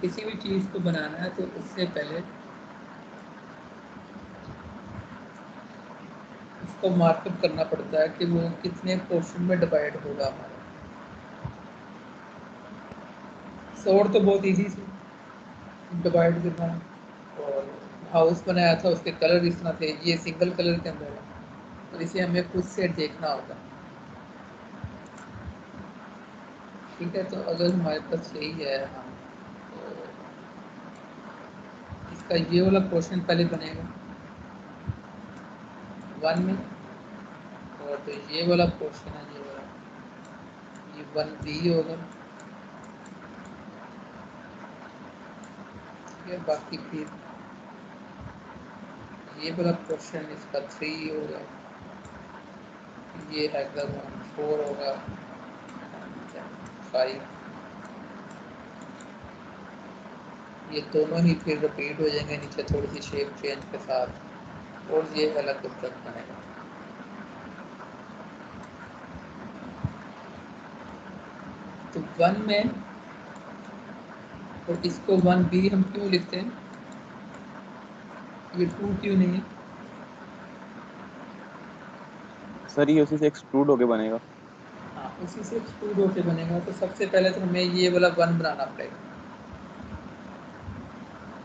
किसी भी चीज़ को बनाना है तो उससे पहले उसको मार्कअप करना पड़ता है कि वो कितने पोर्शन में डिवाइड होगा हमारा। सोर्ड तो बहुत इजी थी डिवाइड करना, और हाउस बनाया था उसके कलर इस तरह थे, ये सिंगल कलर के अंदर है, तो इसे हमें खुद से देखना होगा। ठीक है, तो अगर हमारे पास यही है, हम तो इसका ये वाला पोर्शन पहले बनेगा 1 में, और तो ये वाला पोर्शन है, ये वाला, ये 1B होगा। ठीक है, बाकी फिर ये वाला पोर्शन इसका 3 होगा, ये हेक्सागोन 4 होगा, 5, ये दोनों ही फिर रिपीट हो जाएंगे नीचे थोड़ी सी शेप चेंज के साथ, और ये अलग ऑब्जेक्ट बनेगा। तो 1 में, और इसको 1B हम क्यों लिखते हैं, ये 2 क्यों नहीं है? सर ये उसी से एक्सट्रूड होके बनेगा। हाँ, उसी से एक्सट्रूड होके बनेगा, तो सबसे पहले तो हमें ये वाला 1 बनाना पड़ेगा।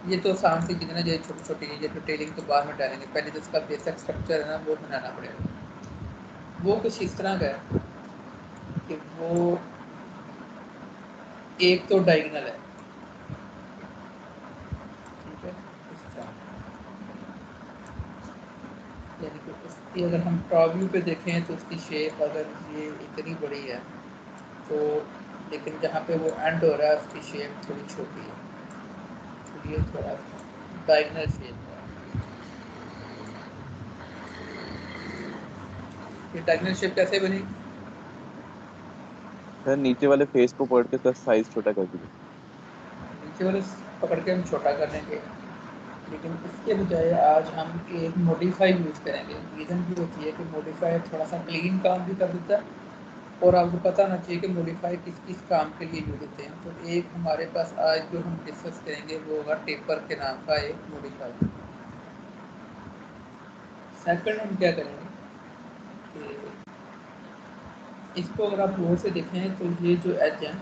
ये तो आसान सी चीज़ है ना, ये छोटी छोटी ये डिटेलिंग तो बाद में डालेंगे, पहले तो इसका बेसिक स्ट्रक्चर है ना वो बनाना पड़ेगा। वो कुछ इस तरह का है कि वो एक तो डायगोनल है, ठीक है, इस तरह, यानी कि उसकी अगर हम टॉप व्यू पे देखें तो उसकी शेप अगर ये इतनी बड़ी है, तो लेकिन जहाँ पे वो एंड हो रहा है उसकी शेप थोड़ी छोटी है, तो ये थोड़ा डायगोनल शेप है। ये डायगोनल शेप कैसे बनी? सर नीचे वाले फेस को पकड़ के उसका साइज छोटा कर दीजिए। नीचे वाले पकड़ के हम छोटा कर लेंगे, लेकिन इसके बजाय आज हम एक मॉडिफाई यूज़ करेंगे। रीज़न भी होती है कि मॉडिफाई थोड़ा सा क्लीन काम भी कर देता है, और आपको पता होना चाहिए कि मॉडिफाई किस किस काम के लिए यूज़ होते हैं। तो एक हमारे पास आज जो हम डिस्कस करेंगे वो होगा टेपर के नाम का एक मॉडिफाई। सेकंड हम क्या करेंगे कि इसको अगर आप गौर से देखें तो ये जो एज है,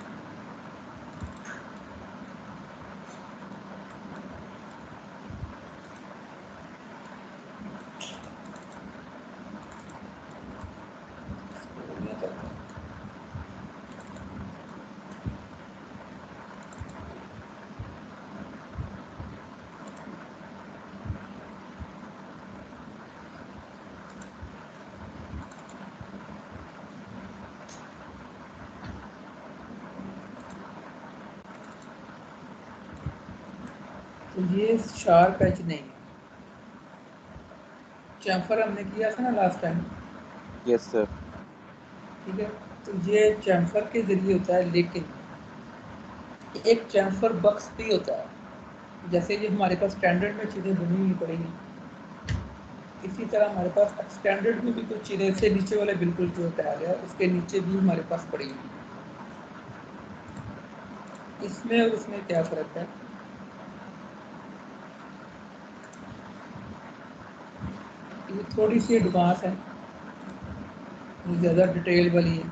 तो ये शार्प एज नहीं है। चैम्फर हमने किया था ना लास्ट टाइम, यस सर। ठीक है, तो ये चैम्फर के ज़रिए होता है, लेकिन एक चैम्फर बक्स भी होता है। जैसे ये हमारे पास स्टैंडर्ड में चीज़ें बनी हुई पड़ेगी, इसी तरह हमारे पास एक्सटेंडेड में भी कुछ चीज़ें से नीचे वाले बिल्कुल जो टैग है उसके नीचे भी हमारे पास पड़ी हुई है। इसमें और उसमें क्या फ़र्क है? ये थोड़ी सी एडवांस है, ये ज़्यादा डिटेल वाली है।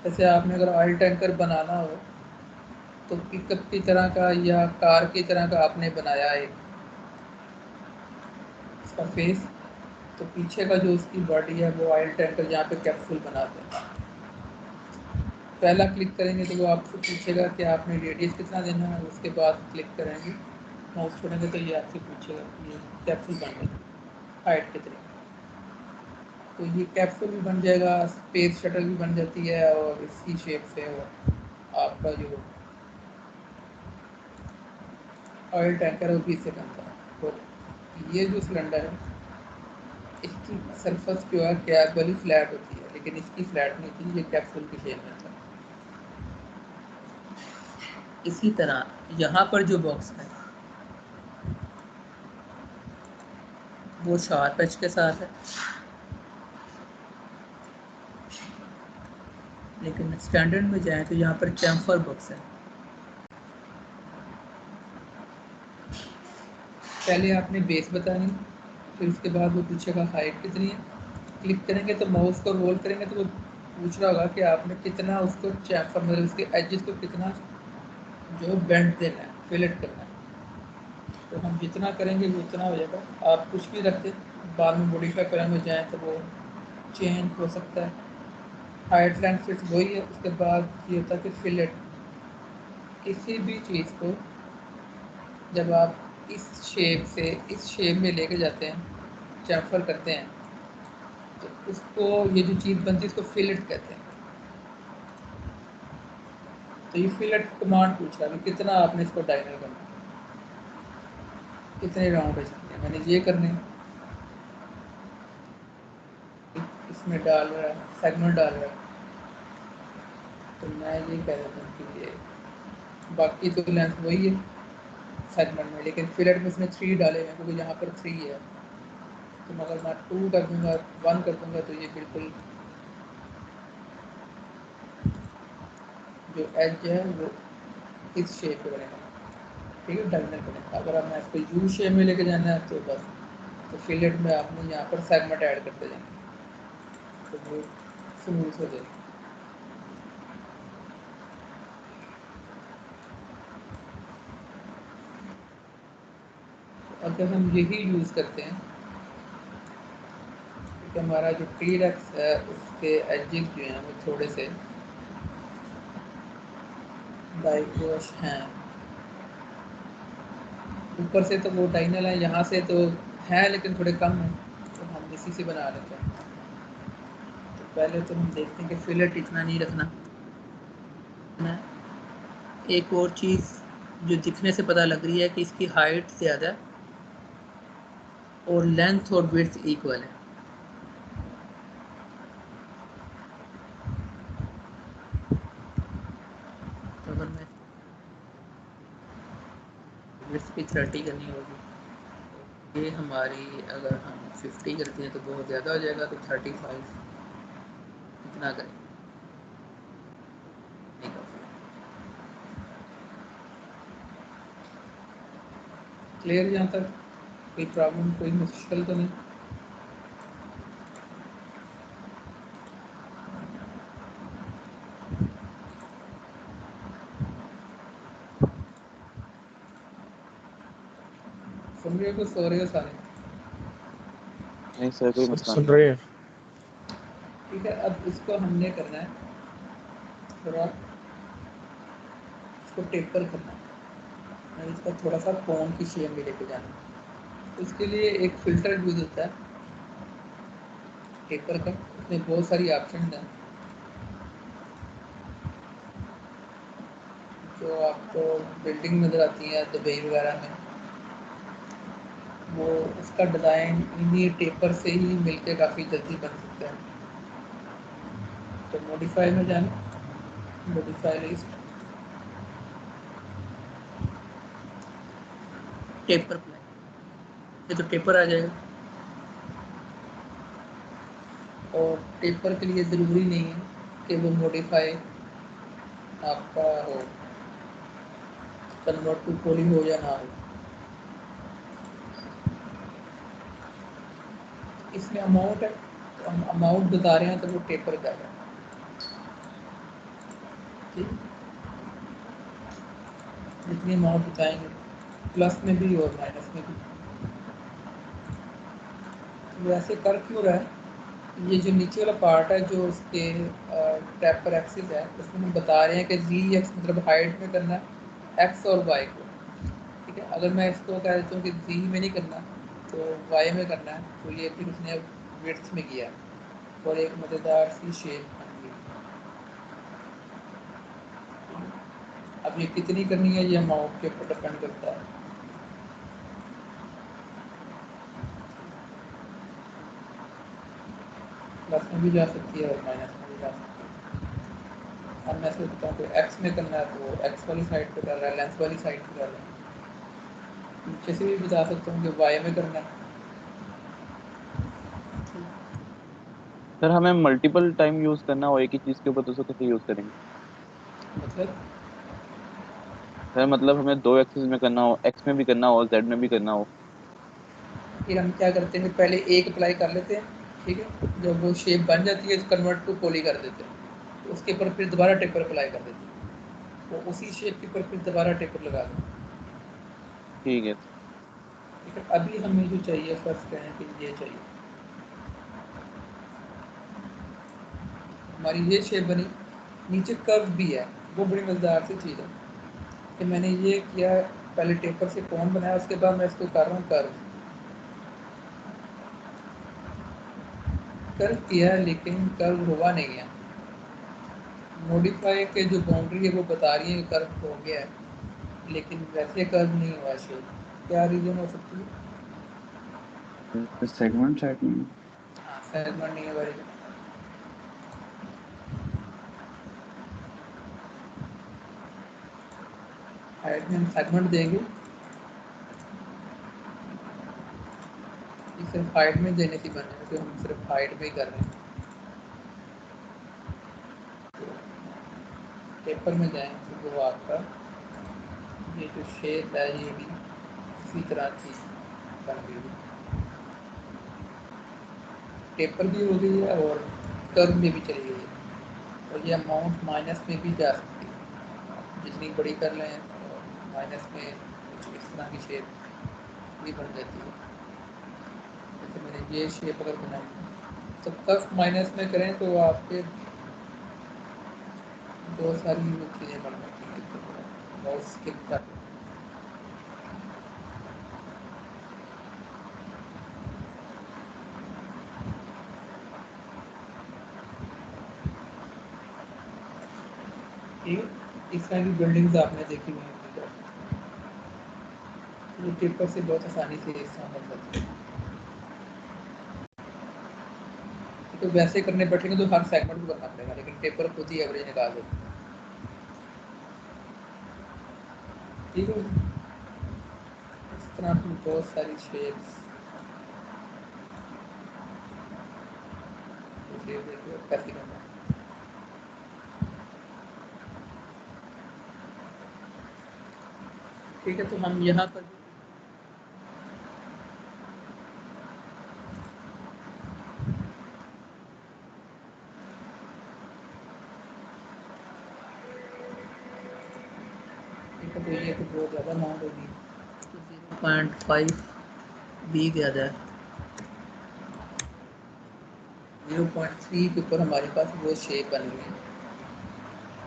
जैसे आपने अगर ऑयल टैंकर बनाना हो तो पिकअप की तरह का या कार की तरह का आपने बनाया है इसका फेस, तो पीछे का जो उसकी बॉडी है वो ऑयल टैंकर जहाँ पे कैप्सूल बनाते हैं, पहला क्लिक करेंगे तो वो आपसे पूछेगा कि आपने रेडियस कितना देना है, उसके बाद क्लिक करेंगे माउस छोड़ेंगे तो ये आपसे पूछेगा ये कैप्सूल बन जाएगा हाइट कितनी, तो ये कैप्सूल भी बन जाएगा, स्पेस शटल भी बन जाती है, और इसी शेप से वो आपका जो ऑयल टैंकर है वो भी इससे बनता है। तो ये जो सिलेंडर है इसकी सरफेस जो है कैप वाली फ्लैट होती है, लेकिन इसकी फ्लैट नहीं थी, ये कैप्सूल की शेप में था। इसी तरह यहाँ पर जो बॉक्स है वो शार्प एज के साथ है, लेकिन स्टैंडर्ड में जाएँ तो यहाँ पर चैम्फर बॉक्स है। पहले आपने बेस बतानी, फिर उसके बाद वो पूछेगा हाइट कितनी है। क्लिक करेंगे तो माउस को रोल करेंगे तो वो पूछ रहा होगा कि आपने कितना उसको चैम्फर मतलब उसके एजेस को कितना जो बेंड देना है, फिलेट करना है। तो हम जितना करेंगे वो उतना हो जाएगा। आप कुछ भी रख दें, बाद में मॉडिफाई करने में जाएँ तो वो चेंज हो सकता है। हाइट लेंथ फिक्स वही है। उसके बाद ये होता है कि फिलेट, किसी भी चीज़ को जब आप इस शेप से इस शेप में लेके जाते हैं, चैम्फर करते हैं, तो उसको ये जो चीज़ बनती है इसको फिलेट कहते हैं। तो ये फिलेट कमांड पूछ रहा है कि कितना आपने इसको डायनल करना है, कितने राउंड है इसके, मैंने ये करने हैं। इसमें डाल रहा है, सेगमेंट डाल रहा है, तो मैं ये कह देता हूँ कि ये बाकी तो लेंथ वही है सेगमेंट में, लेकिन फिलेट में उसने 3 डाले हुए हैं क्योंकि यहाँ पर 3 है। तो अगर मैं 2 कर दूंगा, 1 कर दूंगा, तो ये बिल्कुल जो एज है वो इस शेप पे बनेगा, ठीक है, डायमंड बनेगा। अगर आप मैं इसको यू शेप में लेके जाना है तो बस, तो फिलेट में आपने यहाँ पर सेगमेंट ऐड करते जाना, तो वो स्मूथ हो जाएगी। तो अगर हम यही यूज़ करते हैं, क्योंकि हमारा जो टी रेक्स है उसके एजेस जो हैं वो थोड़े से डाइकोश हैं, ऊपर से तो वो डाइनल है, यहाँ से तो है लेकिन थोड़े कम हैं, तो हम इसी से बना लेते हैं। तो पहले तो हम देखते हैं कि फिलेट इतना नहीं रखना है। एक और चीज़ जो दिखने से पता लग रही है कि इसकी हाइट ज़्यादा है और लेंथ और विड्थ इक्वल है। तो अगर मैं विड्थ की 30 करनी होगी, ये हमारी अगर हम 50 करते हैं तो बहुत ज़्यादा हो जाएगा, तो 35 इतना करें, नहीं काफ़ी। क्लियर यहाँ तक? कोई प्रॉब्लम, कोई मुश्किल तो नहीं? सुन रहे हो कि सो रहे हो सारे? नहीं सर, कोई मसला सुन नहीं। रहे हैं। ठीक है, अब इसको हमने करना है थोड़ा, इसको टेपर करना है, इसका थोड़ा सा कोन की शेप में लेके जाना है। उसके लिए एक फ़िल्टर यूज़ होता है टेपर का, उसमें बहुत सारी ऑप्शन हैं जो आपको बिल्डिंग नज़र आती है दुबई वगैरह में, वो उसका डिज़ाइन इन्हीं टेपर से ही मिलके काफ़ी जल्दी बन सकता है। तो मॉडिफाई में जाना, मॉडिफाई लिस्ट, टेपर प्लान, ये तो टेपर आ जाएगा। और टेपर के लिए ज़रूरी नहीं है कि वो मॉडिफाई आपका हो, कन्वर्ट टू पॉली हो या ना हो। इसमें अमाउंट है, तो हम अमाउंट बता रहे हैं तो वो टेपर कर रहे हैं, ठीक, जितनी अमाउंट बताएंगे, प्लस में भी और माइनस में भी। तो वैसे कर क्यों रहा है, ये जो नीचे वाला पार्ट है जो उसके टेपर एक्सिस है, उसमें हम बता रहे हैं कि जी एक्स मतलब हाइट में करना है, एक्स और वाई को, ठीक है। अगर मैं इसको कह देता हूँ कि जी में नहीं करना तो वाई में करना है, तो ये फिर उसने विड्थ में किया और एक मज़ेदार सी शेप बन गई। अब ये कितनी करनी है ये अमाउंट के ऊपर डिपेंड करता है। प्लस में भी जा सकती है और माइनस में भी जा सकती है। अब मैं इसको बताऊँ कि एक्स में करना है तो एक्स वाली साइड पे कर रहा है, लेंथ वाली साइड पे कर रहा है। नीचे से भी बता सकता हूँ कि वाई में करना है। सर हमें मल्टीपल टाइम यूज करना हो एक ही चीज के ऊपर, तो उसको कैसे यूज करेंगे? मतलब सर मतलब हमें दो एक्सिस में करना हो, एक्स में भी करना हो और जेड में भी करना हो, फिर हम क्या करते हैं, पहले एक अप्लाई कर लेते हैं, ठीक है, जब वो शेप बन जाती है कन्वर्ट टू पॉली कर देते हैं, तो उसके ऊपर फिर दोबारा टेपर अप्लाई कर देते हैं, तो उसी शेप के ऊपर फिर दोबारा टेपर लगा देते हैं। ठीक है। ठीक है, अभी हमें जो चाहिए फर्स्ट है कि ये चाहिए, हमारी ये शेप बनी, नीचे कर्व भी है, वो बड़ी मज़ेदार सी चीज़ है कि मैंने ये किया, पहले टेपर से कौन बनाया, उसके बाद मैं इसको कर रहा हूँ कर्व। कर्व किया लेकिन कर्व हुआ नहीं है, मॉडिफाई के जो बाउंड्री है वो बता रही है कि कर्व हो गया है, लेकिन वैसे कर्व नहीं हुआ शेप। क्या रीज़न हो सकती है? सेगमेंट सेट नहीं। हाँ, सेगमेंट नहीं है भाई। हाइट में हम सेगमेंट देंगे, ये सिर्फ हाइट में देने की बने हैं, तो हम सिर्फ हाइट में ही कर रहे हैं। पेपर में जाएँ तो वो आपका ये जो शेप है ये भी इसी तरह की बन गई है, टेपर भी हो गई है और कर्व में भी चली गई है, और ये अमाउंट माइनस में भी जा सकती है, जितनी बड़ी कर लें तो माइनस में कुछ इस तरह की शेप भी बन जाती है। जैसे मैंने ये शेप अगर बनाई, तो कर्व माइनस में करें तो आपके बहुत सारी वो चीज़ें बन जाती हैं, तो बहुत स्किप कर। ठीक है, इस तरह की बिल्डिंग्स आपने देखी हुई हैं, ये टेपर से बहुत आसानी से इस तरह बन जाती है। तो वैसे करने बैठेंगे तो हर सेगमेंट को करना पड़ेगा, लेकिन टेपर खुद ही एवरेज निकाल देगा। ठीक है, इस तरह की बहुत सारी शेप्स कैसे करना है। ठीक है, तो हम यहाँ पर ठीक है, तो ये तो बहुत ज़्यादा अमाउंट होगी, 0.5 भी ज़्यादा है, 0.3 के ऊपर हमारे पास वो शेप बन रही है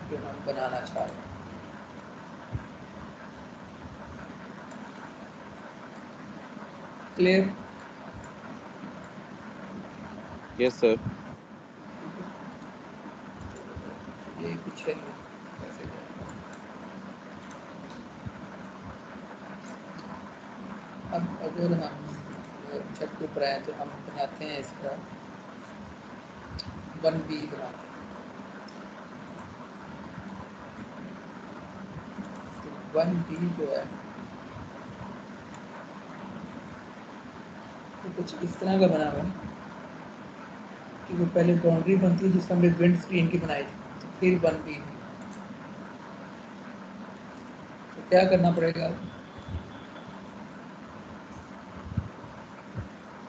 जो हम बनाना चाह रहे हैं। क्लियर? Yes sir. ये कुछ है नहीं, कैसे करें? अब अगर हम छत के ऊपर आए तो हम बनाते हैं इसका 1B बनाते हैं, तो 1B जो है तो कुछ इस तरह का बना हुआ है कि वो पहले बाउंड्री बनती है जिसको हमने विंड स्क्रीन की बनाई थी, तो फिर 1B, तो क्या करना पड़ेगा?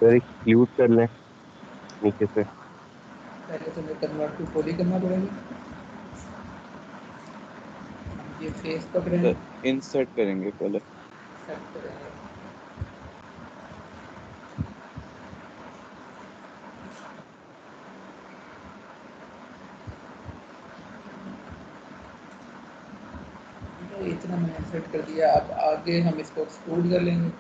सर एक्सक्लूड कर लें नीचे से। पहले तो हमें कन्वर्ट टू पॉली करना पड़ेगा, हम ये फेस पकड़े सर हैं, इंसर्ट करेंगे पहले। सेट करेंगे, तो इतना मैंने सेट कर दिया। अब आगे हम इसको एक्सक्लूड कर लेंगे,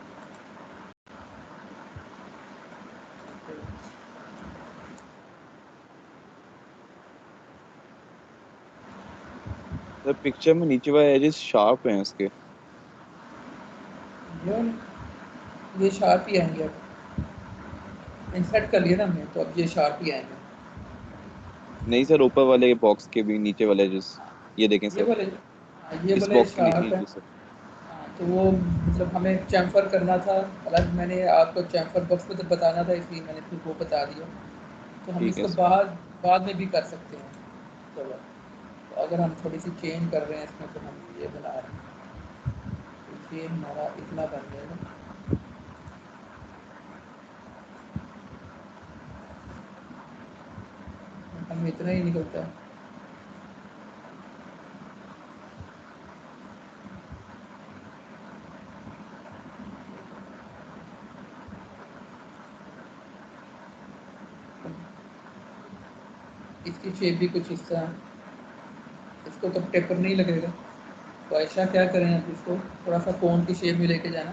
सर पिक्चर में नीचे वाले एजेस शार्प हैं उसके। ये शार्प ही आएंगे, अब इंसर्ट कर लिया ना हमने तो अब ये शार्प ही आएंगे। नहीं सर, ऊपर वाले बॉक्स के भी नीचे वाले एजेस, ये देखें ये सर। वाले, हाँ, ये इस वाले बॉक्स के नीचे शार्प है। नीचे सर। हाँ, तो वो मतलब हमें चैम्फर करना था, हालांकि मैंने आपको चैम्फर बॉक्स में तो बताना था इसलिए मैंने फिर वो बता दिया, तो हम ठीक है इसको सर। बाद में भी कर सकते हैं। चलो, तो अगर हम थोड़ी सी चेंज कर रहे हैं इसमें तो हम ये बना रहे हैं, तो ये हमारा इतना बन जाएगा। में इतना ही निकलता है। इसकी शेप भी कुछ इस तरह, इसको तो टेपर नहीं लगेगा, तो ऐसा क्या करें, आप इसको थोड़ा सा कोन की शेप में लेके जाना।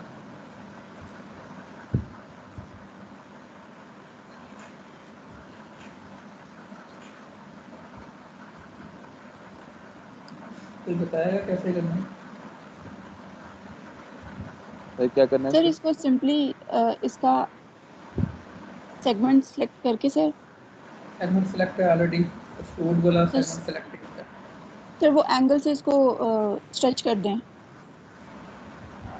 कोई बताएगा कैसे करना है? सर क्या करना है सर इसको? इसको सिंपली इसका सेगमेंट सेलेक्ट करके सर सेगमेंट सेलेक्ट है ऑलरेडी, एक्सट्रूड वाला सर सेगमेंट सेलेक्ट है। सर वो एंगल से इसको स्ट्रेच कर दें।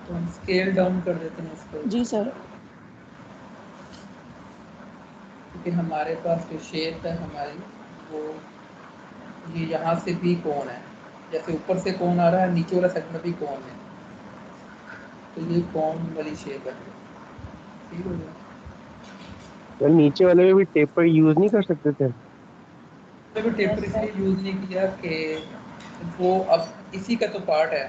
तो हम स्केल डाउन कर देते हैं इसको, जी सर। क्योंकि हमारे पास जो शेप है हमारी, वो ये यहाँ से भी कोण है, जैसे ऊपर से कोण आ रहा है, नीचे वाला सेगमेंट भी कोण है, तो ये कोण वाली शेप है। ठीक हो गया। तो नीचे वाले में भी टेपर यूज नहीं कर सकते थे? तो टेपर इसलिए यूज़ नहीं किया कि वो अब इसी का तो पार्ट है,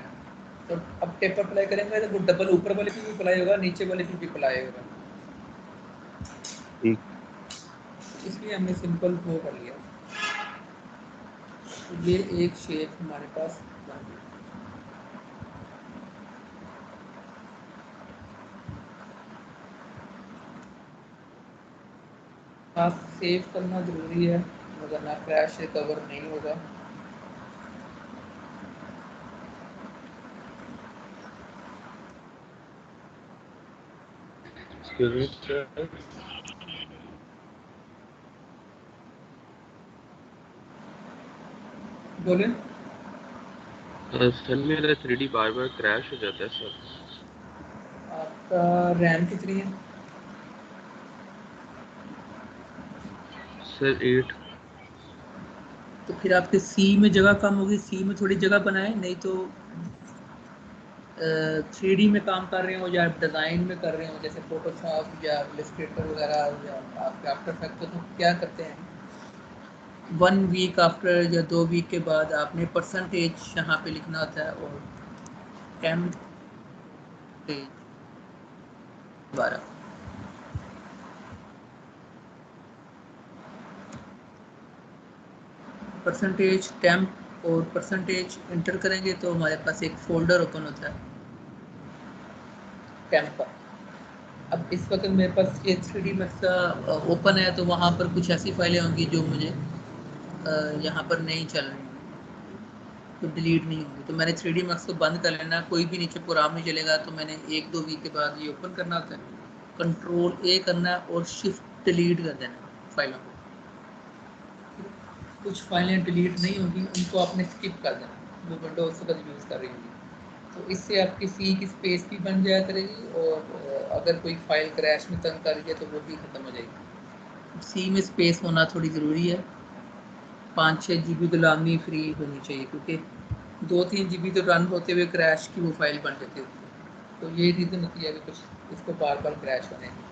तो अब टेपर अप्लाई करेंगे तो वो डबल ऊपर वाले पे भी अप्लाई होगा, नीचे वाले पे भी अप्लाई होगा, ठीक। इसलिए हमने सिंपल वो कर लिया। तो ये एक शेप हमारे पास बन गई। आप सेव करना ज़रूरी है, वरना क्रैश रिकवर नहीं होगा। बोले सर मेरा 3D बार बार क्रैश हो जाता है सर। आपका रैम कितनी है? सर 8। तो फिर आपके सी में जगह कम होगी, सी में थोड़ी जगह बनाएं, नहीं तो 3D में काम कर रहे हो या डिज़ाइन में कर रहे हो, जैसे फोटोशॉप या इलस्ट्रेटर वगैरह या आप आफ्टर इफेक्ट, तो क्या करते हैं 1 वीक आफ्टर या 2 वीक के बाद आपने परसेंटेज यहाँ पे लिखना होता है, और टेम्प 12 परसेंटेज टेम्प और परसेंटेज इंटर करेंगे तो हमारे पास एक फोल्डर ओपन होता है टेम्प का। अब इस वक्त मेरे पास ये 3D मैक्स का ओपन है, तो वहाँ पर कुछ ऐसी फाइलें होंगी जो मुझे यहाँ पर नहीं चल रही, तो डिलीट नहीं होंगी, तो मैंने 3D मैक्स को बंद कर लेना। कोई भी नीचे प्रोग्राम नहीं चलेगा, तो मैंने 1-2 वीक के बाद ये ओपन करना होता है, कंट्रोल ए करना है और शिफ्ट डिलीट कर देना फाइलों को। कुछ फाइलें डिलीट नहीं होंगी, उनको आपने स्किप कर देना, वो विंडो उस वक्त यूज़ कर रही होगी, तो इससे आपकी सी की स्पेस भी बन जाया करेगी, और अगर कोई फाइल क्रैश में तंग कर रही है तो वो भी ख़त्म हो जाएगी। सी में स्पेस होना थोड़ी ज़रूरी है, 5-6 GB गुलामी फ्री होनी चाहिए, क्योंकि 2-3 GB तो रन होते हुए क्रैश की वो फाइल बन जाती होती है, तो ये रीज़न होती है कि कुछ इसको बार बार क्रैश होने की।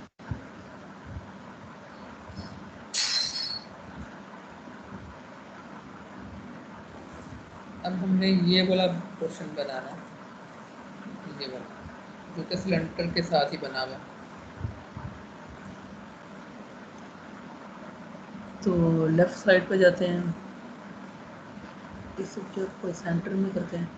अब हमने ये वाला पोर्शन बनाना है, ये वाला जो कि सिलेंडर के साथ ही बना हुआ है, तो लेफ़्ट साइड पे जाते हैं, इस ऑब्जेक्ट को सेंटर में करते हैं,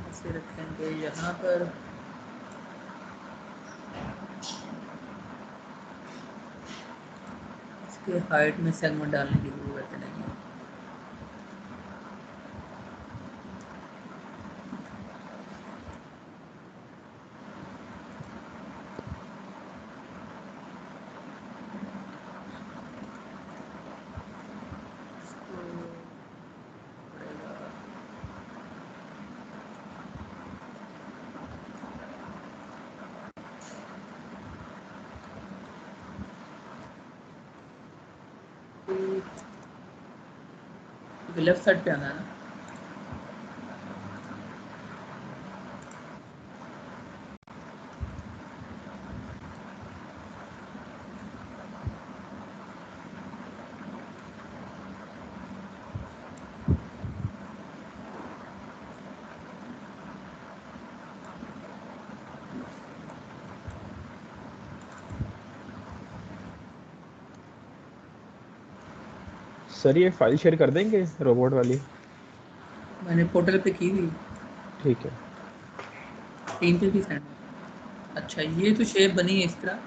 ऐसे रखेंगे यहाँ पर। इसके हाइट में सेगमेंट डालने की ज़रूरत नहीं है। लेफ्ट साइड पे आना है ना। सर ये फाइल शेयर कर देंगे रोबोट वाली? मैंने पोर्टल पे की थी, ठीक है। टीम पे भी सेंड है। अच्छा ये तो शेप बनी है इस तरह,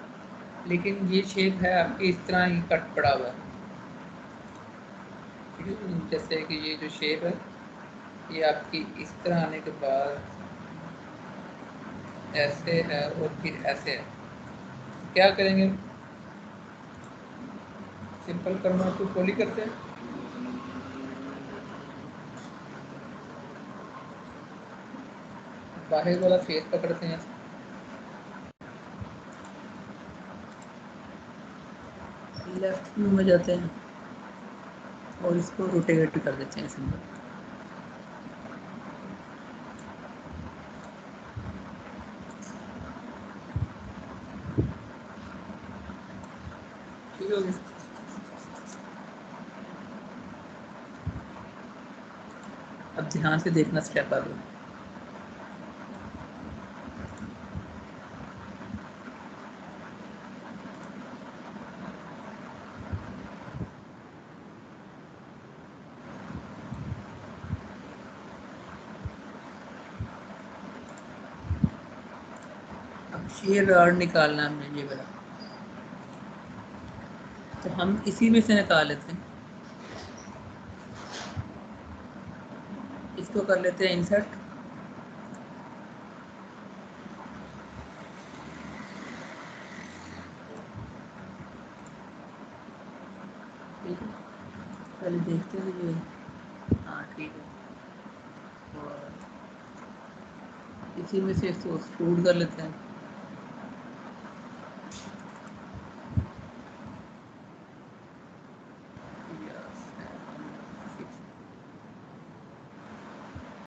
लेकिन ये शेप है आपकी इस तरह ही कट पड़ा हुआ है, ठीक है। जैसे कि ये जो शेप है ये आपकी इस तरह आने के बाद ऐसे है और फिर ऐसे है। क्या करेंगे, सिंपल करना तो पॉली करते हैं। बाहर वाला फेस पकड़ते हैं, लेफ्ट व्यू में जाते हैं और इसको रोटेट कर देते हैं सिंपल। ठीक हो गया। अब ध्यान से देखना स्टेप आगे। अब शेयर रॉड निकालना हमने ये वाला, तो हम इसी में से निकाल लेते हैं। इसको कर लेते हैं इंसर्ट, ठीक है। पहले देखते हैं ये, हाँ ठीक है। और इसी में से इसको एक्सट्रूड कर लेते हैं।